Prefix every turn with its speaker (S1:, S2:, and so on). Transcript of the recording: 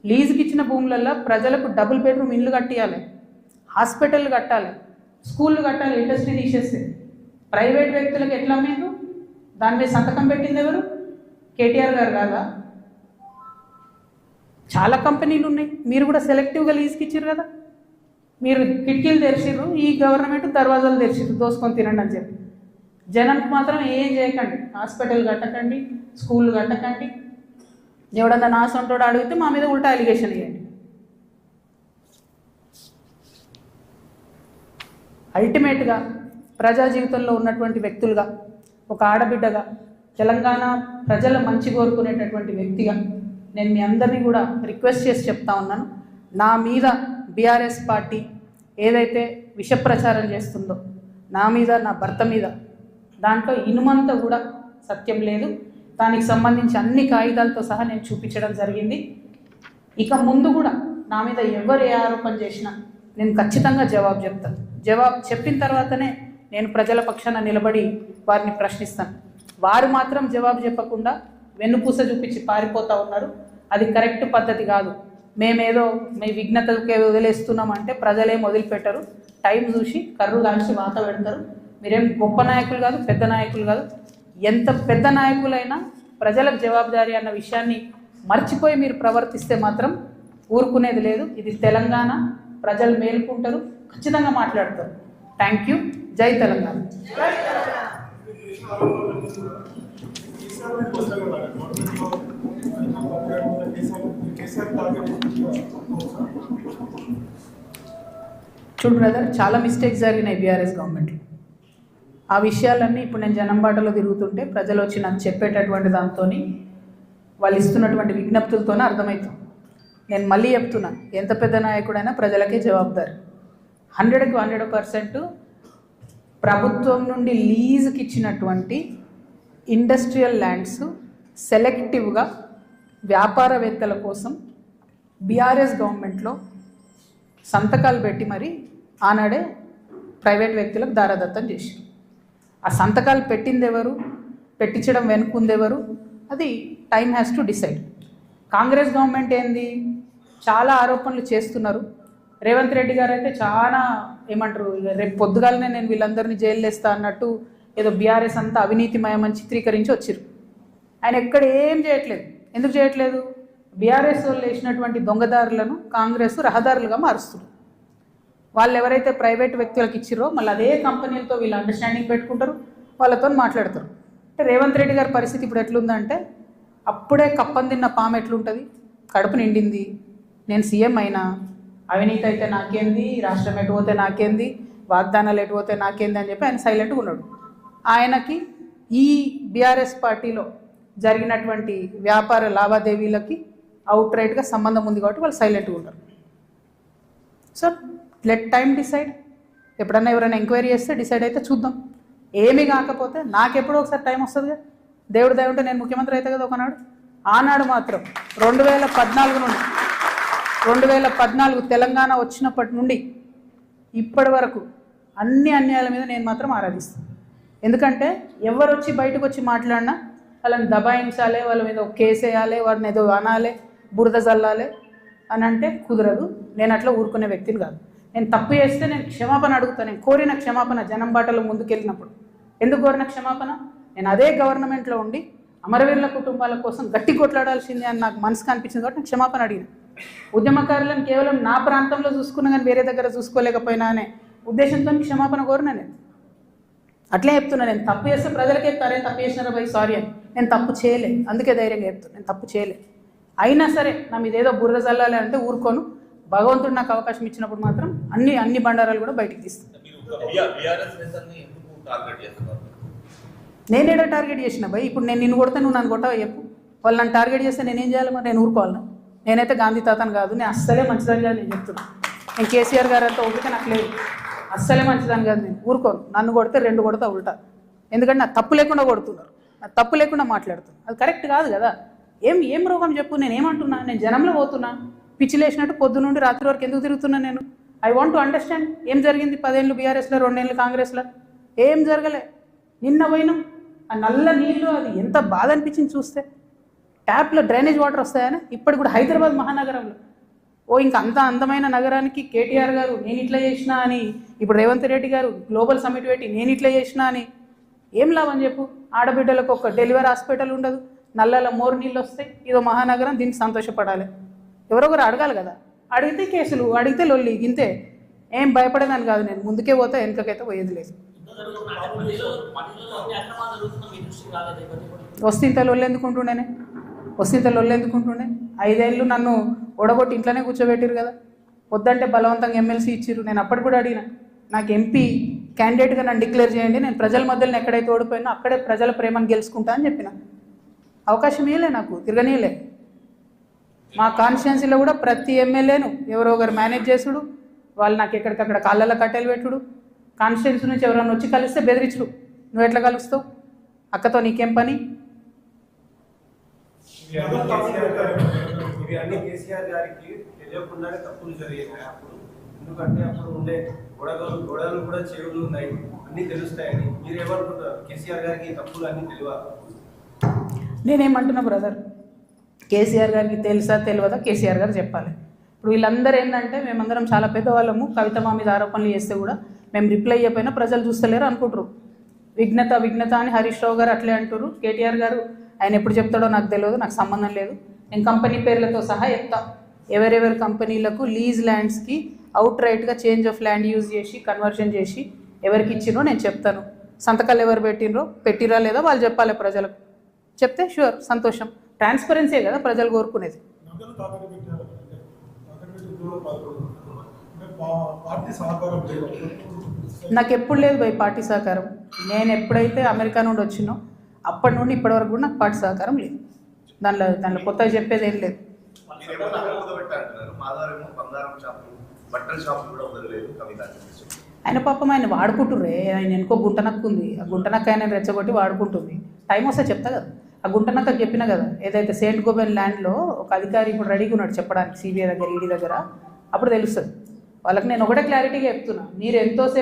S1: లీజుకి ఇచ్చిన భూములలో ప్రజలకు డబుల్ బెడ్రూమ్ ఇల్లు కట్టియాలి, హాస్పిటల్ కట్టాలి, స్కూళ్ళు కట్టాలి. ఇండస్ట్రీ తీసేస్తే ప్రైవేట్ వ్యక్తులకు ఎట్లా అమ్మేందు? దాని మీద సంతకం పెట్టింది ఎవరు? కేటీఆర్ గారు కాదా? చాలా కంపెనీలు ఉన్నాయి, మీరు కూడా సెలెక్టివ్గా లీజుకి ఇచ్చారు కదా. మీరు కిటికీలు తెరిచిర్రు, ఈ గవర్నమెంట్ దర్వాజాలు తెరిచిర్రు దోసుకొని తినండి అని చెప్పి. జనానికి మాత్రం ఏం చేయకండి, హాస్పిటల్ కట్టకండి, స్కూల్ కట్టకండి. ఎవడన్నా నా సొంతోడు అడిగితే మా మీద ఉల్టా అలిగేషన్ ఇవ్వండి. అల్టిమేట్గా ప్రజా జీవితంలో ఉన్నటువంటి వ్యక్తులుగా, ఒక ఆడబిడ్డగా, తెలంగాణ ప్రజల మంచి కోరుకునేటటువంటి వ్యక్తిగా నేను మీ అందరినీ కూడా రిక్వెస్ట్ చేసి చెప్తా ఉన్నాను. నా మీద బీఆర్ఎస్ పార్టీ ఏదైతే విష ప్రచారం చేస్తుందో నా మీద, నా భర్త మీద, దాంట్లో ఇనుమంతా కూడా సత్యం లేదు. దానికి సంబంధించి అన్ని కాగితాలతో సహా నేను చూపించడం జరిగింది. ఇక ముందు కూడా నా మీద ఎవరు ఏ ఆరోపణ చేసినా నేను ఖచ్చితంగా జవాబు చెప్తాను. జవాబు చెప్పిన తర్వాతనే నేను ప్రజల పక్షాన నిలబడి వారిని ప్రశ్నిస్తాను. వారు మాత్రం జవాబు చెప్పకుండా వెన్నుపూస చూపించి పారిపోతూ ఉన్నారు. అది కరెక్ట్ పద్ధతి కాదు. మేమేదో మీ విఘ్నతలకే వదిలేస్తున్నామంటే ప్రజలేం వదిలిపెట్టరు. టైం చూసి కర్రు కాల్చి వాత పెడతారు. మీరేం గొప్ప నాయకులు కాదు, పెద్ద నాయకులు కాదు. ఎంత పెద్ద నాయకులైనా ప్రజలకు జవాబుదారీ అన్న విషయాన్ని మర్చిపోయి మీరు ప్రవర్తిస్తే మాత్రం ఊరుకునేది లేదు. ఇది తెలంగాణ, ప్రజలు మేలుకుంటారు, ఖచ్చితంగా మాట్లాడతారు. Thank you. జై తెలంగాణ. చూడు బ్రదర్, చాలా మిస్టేక్స్ జరిగినాయి బీఆర్ఎస్ గవర్నమెంట్లో. ఆ విషయాలన్నీ ఇప్పుడు నేను జనం బాటలో తిరుగుతుంటే ప్రజలు వచ్చి నాకు చెప్పేటటువంటి దాంతో, వాళ్ళు ఇస్తున్నటువంటి విజ్ఞప్తులతోనే అర్థమవుతుంది. నేను మళ్ళీ చెప్తున్నా, ఎంత పెద్ద నాయకుడైనా ప్రజలకే జవాబుదారు. 100కి 100% ప్రభుత్వం నుండి లీజుకి ఇచ్చినటువంటి ఇండస్ట్రియల్ ల్యాండ్స్ సెలెక్టివ్గా వ్యాపారవేత్తల కోసం బీఆర్ఎస్ గవర్నమెంట్లో సంతకాలు పెట్టి మరి ఆనాడే ప్రైవేట్ వ్యక్తులకు దారాదత్తం చేశారు. ఆ సంతకాలు పెట్టింది ఎవరు, పెట్టించడం వెనుకుందెవరు, అది time has to decide. Congress government ఏంది, చాలా ఆరోపణలు చేస్తున్నారు. రేవంత్ రెడ్డి గారు అయితే చాలా ఏమంటారు, రేపు పొద్దుగాలనే నేను వీళ్ళందరినీ జైలు వేస్తా అన్నట్టు ఏదో బీఆర్ఎస్ అంతా అవినీతిమయమని చిత్రీకరించి వచ్చారు. ఆయన ఎక్కడ ఏం చేయట్లేదు. ఎందుకు చేయట్లేదు? బీఆర్ఎస్ వాళ్ళు వేసినటువంటి దొంగదారులను కాంగ్రెస్ రహదారులుగా మారుస్తుంది. వాళ్ళు ఎవరైతే ప్రైవేట్ వ్యక్తులకు ఇచ్చిరో మళ్ళీ అదే కంపెనీలతో వీళ్ళు అండర్స్టాండింగ్ పెట్టుకుంటారు, వాళ్ళతో మాట్లాడతారు. అంటే రేవంత్ రెడ్డి గారి పరిస్థితి ఇప్పుడు ఎట్లుందంటే, అప్పుడే కప్పం తిన్న పాము ఎట్లుంటుంది, కడుపు నిండింది, నేను సీఎం అయినా, అవినీతి అయితే నాకేంది, రాష్ట్రం ఎటు పోతే నాకేంది, వాగ్దానాలు ఎటు పోతే నాకేంది అని చెప్పి ఆయన సైలెంట్గా ఉన్నాడు. ఆయనకి ఈ బీఆర్ఎస్ పార్టీలో జరిగినటువంటి వ్యాపార లావాదేవీలకి అవుట్ రైట్గా సంబంధం ఉంది కాబట్టి వాళ్ళు సైలెంట్గా ఉంటారు. So let time decide. ఎప్పుడన్నా ఎవరైనా ఎంక్వైరీ చేస్తే డిసైడ్ అయితే చూద్దాం. ఏమీ కాకపోతే నాకెప్పుడో ఒకసారి టైం వస్తుందిగా, దేవుడు దయ ఉంటే నేను ముఖ్యమంత్రి అయితే కదా ఒకనాడు. ఆనాడు మాత్రం 2014 నుండి 2014 తెలంగాణ వచ్చినప్పటి నుండి ఇప్పటి వరకు అన్ని అన్యాయాల మీద నేను మాత్రం ఆరాధిస్తాను. ఎందుకంటే ఎవరు వచ్చి బయటకు వచ్చి మాట్లాడినా వాళ్ళని దబాయించాలి, వాళ్ళ మీద ఒక కేసు వేయాలి, వారిని ఏదో అనాలి, బురద చల్లాలి అని అంటే కుదరదు. నేను అట్లా ఊరుకునే వ్యక్తిని కాదు. నేను తప్పు చేస్తే నేను క్షమాపణ అడుగుతాను. నేను కోరిన క్షమాపణ జనం బాటలో ముందుకెళ్ళినప్పుడు. ఎందుకు కోరిన క్షమాపణ? నేను అదే గవర్నమెంట్లో ఉండి అమరవీరుల కుటుంబాల కోసం గట్టి కొట్లాడాల్సిందే అని నాకు మనసుకు అనిపించింది కాబట్టి నేను క్షమాపణ అడిగిన. ఉద్యమకారులను కేవలం నా ప్రాంతంలో చూసుకున్నా కానీ వేరే దగ్గర చూసుకోలేకపోయినా అనే ఉద్దేశంతో క్షమాపణ కోరిన. నేను అట్లే చెప్తున్నా, నేను తప్పు చేస్తే ప్రజలకే చెప్తారే తప్పు చేసినారా భయ్ సారీ అని. నేను తప్పు చేయలే, అందుకే ధైర్యంగా చెప్తాను నేను తప్పు చేయలే. అయినా సరే నా మీద ఏదో బుర్ర చల్లాలి అంటే ఊరుకోను. భగవంతుడు నాకు అవకాశం ఇచ్చినప్పుడు మాత్రం అన్ని బండారాలు కూడా బయటికి తీస్తాను. నేనేడా టార్గెట్ చేసిన భయ్? ఇప్పుడు నేను నిన్ను కొడితే నువ్వు నన్ను కొట్టవా చెప్పు? వాళ్ళు నన్ను టార్గెట్ చేస్తే నేనేం చేయాలి మరి? నేను ఊరుకోవాలా? నేనైతే గాంధీ తాతను కాదు, నేను అస్సలే మంచిదని కాదు నేను చెప్తున్నాను. నేను కేసీఆర్ గారు అంతా ఓపిక నాకు లేదు, అస్సలే మంచిదని కాదు. నేను ఊరుకోను. నన్ను కొడితే 2 కొడతా ఉల్టా. ఎందుకంటే నాకు తప్పు లేకుండా కొడుతున్నారు, నాకు తప్పు లేకుండా మాట్లాడుతున్నారు. అది కరెక్ట్ కాదు కదా. ఏం రోగం చెప్పు? నేను ఏమంటున్నా? నేను జనంలో పోతున్నా, పిచ్చిలేసినట్టు పొద్దు నుండి రాత్రి వరకు ఎందుకు తిరుగుతున్నా నేను? ఐ వాంట్ టు అండర్స్టాండ్ ఏం జరిగింది. 10 ఏళ్ళు బీఆర్ఎస్లో, 2 ఏళ్ళు కాంగ్రెస్లో ఏం జరగలే. నిన్న పోయినాం, ఆ నల్ల నీళ్ళు, అది ఎంత బాధ అనిపించింది చూస్తే. ట్యాప్లో డ్రైనేజ్ వాటర్ వస్తాయని ఇప్పటికి కూడా హైదరాబాద్ మహానగరంలో ఇంకా అంత అందమైన నగరానికి కేటీఆర్ గారు నేను ఇట్లా చేసినా అని, ఇప్పుడు రేవంత్ రెడ్డి గారు గ్లోబల్ సమిట్ పెట్టి నేను ఇట్లా చేసినా అని ఏం లాభం చెప్పు? ఆడబిడ్డలకు ఒక డెలివరీ హాస్పిటల్ ఉండదు, నల్లలో మోరు నీళ్ళు వస్తాయి, ఇదో మహానగరం, దీనికి సంతోషపడాలి. ఎవరొకరు అడగాలి కదా, అడిగితే కేసులు, అడిగితే లొల్లి, ఇంతే. ఏం భయపడేదాన్ని కాదు నేను, ముందుకే పోతా, వెనుకకైతే పోయేది లేదు. వస్తే లొల్లెందుకుంటుండేనే, వస్తే లొల్లెందుకుంటుండే? 5 ఏళ్ళు నన్ను ఓడగొట్టి ఇంట్లోనే కూర్చోబెట్టిరు కదా, వద్దంటే బలవంతంగా ఎమ్మెల్సీ ఇచ్చిర్రు. నేను అప్పటి కూడా అడిగిన, నాకు ఎంపీ క్యాండిడేట్గా నన్ను డిక్లేర్ చేయండి, నేను ప్రజల మధ్యలో ఎక్కడైతే ఓడిపోయినా అక్కడే ప్రజల ప్రేమను గెలుచుకుంటా అని చెప్పిన. అవకాశం ఇవ్వలే, నాకు తిరగనీయలే. మా కాన్స్టిట్యున్సీలో కూడా ప్రతి ఎమ్మెల్యేను ఎవరో ఒకరు మేనేజ్ చేసుడు, వాళ్ళు నాకు ఎక్కడికక్కడ కాళ్ళల్లో కట్టెలు పెట్టుడు, కాన్స్టిట్యున్సీ నుంచి ఎవరైనా వచ్చి కలిస్తే బెదిరించుడు. నువ్వు ఎట్లా కలుస్తావు, అక్కతో నీకేం పని?
S2: కేసీఆర్ గారికి తెలియకుండానే తప్పులు జరిగాయి అప్పుడు, ఎందుకంటే అప్పుడు ఉండే గొడవలు కూడా చెవులు ఉన్నాయి, అన్నీ తెలుస్తాయని మీరు ఏమనుకుంటారు? కేసీఆర్ గారికి తప్పులు అన్నీ తెలియదు.
S1: నేనేమంటున్నా బ్రదర్, కేసీఆర్ గారికి తెలుసా తెలియదా కేసీఆర్ గారు చెప్పాలి. ఇప్పుడు వీళ్ళందరూ ఏంటంటే మేమందరం చాలా పెద్దవాళ్ళము, కవిత మా మీద ఆరోపణలు చేస్తే కూడా మేము రిప్లై అయిపోయినా ప్రజలు చూస్తలేరు అనుకుంటారు. విఘ్నత అని హరీష్ రావు గారు అట్లే అంటారు. కేటీఆర్ గారు ఆయన ఎప్పుడు చెప్తాడో నాకు తెలియదు, నాకు సంబంధం లేదు. నేను కంపెనీ పేర్లతో సహా చెప్తా, ఎవరెవరి కంపెనీలకు లీజ్ ల్యాండ్స్కి అవుట్ రైట్గా చేంజ్ ఆఫ్ ల్యాండ్ యూజ్ చేసి కన్వర్షన్ చేసి ఎవరికి ఇచ్చినో నేను చెప్తాను. సంతకాలు ఎవరు పెట్టిరా లేదా వాళ్ళు చెప్పాలి ప్రజలకు. చెప్తే షూర్ సంతోషం. ట్రాన్స్పరెన్సీ కదా ప్రజలు కోరుకునేది. నాకు ఎప్పుడు లేదు భయ్ పార్టీ సహకారం. నేను ఎప్పుడైతే అమెరికా నుండి వచ్చినో అప్పటి నుండి ఇప్పటి వరకు కూడా నాకు పార్టీ సహకారం లేదు. దానిలో కొత్తగా చెప్పేది ఏం లేదు. ఆయన పాపం ఆయన వాడుకుంటుర్రే, ఆయన ఎనుకో గుంటనక్కు ఉంది, ఆ గుంటనక్క ఆయన రెచ్చగొట్టి వాడుకుంటుంది. టైం వస్తే చెప్తా కదా, ఆ గుంటనక్కకు చెప్పినా కదా, ఏదైతే సెయింట్ గోబెన్ ల్యాండ్లో ఒక అధికారి ఇప్పుడు రెడీగా ఉన్నాడు చెప్పడానికి సిబిఐ దగ్గర ఈడీ దగ్గర, అప్పుడు తెలుస్తుంది వాళ్ళకి. నేను ఒకటే క్లారిటీగా చెప్తున్నా, మీరు ఎంతోసేపు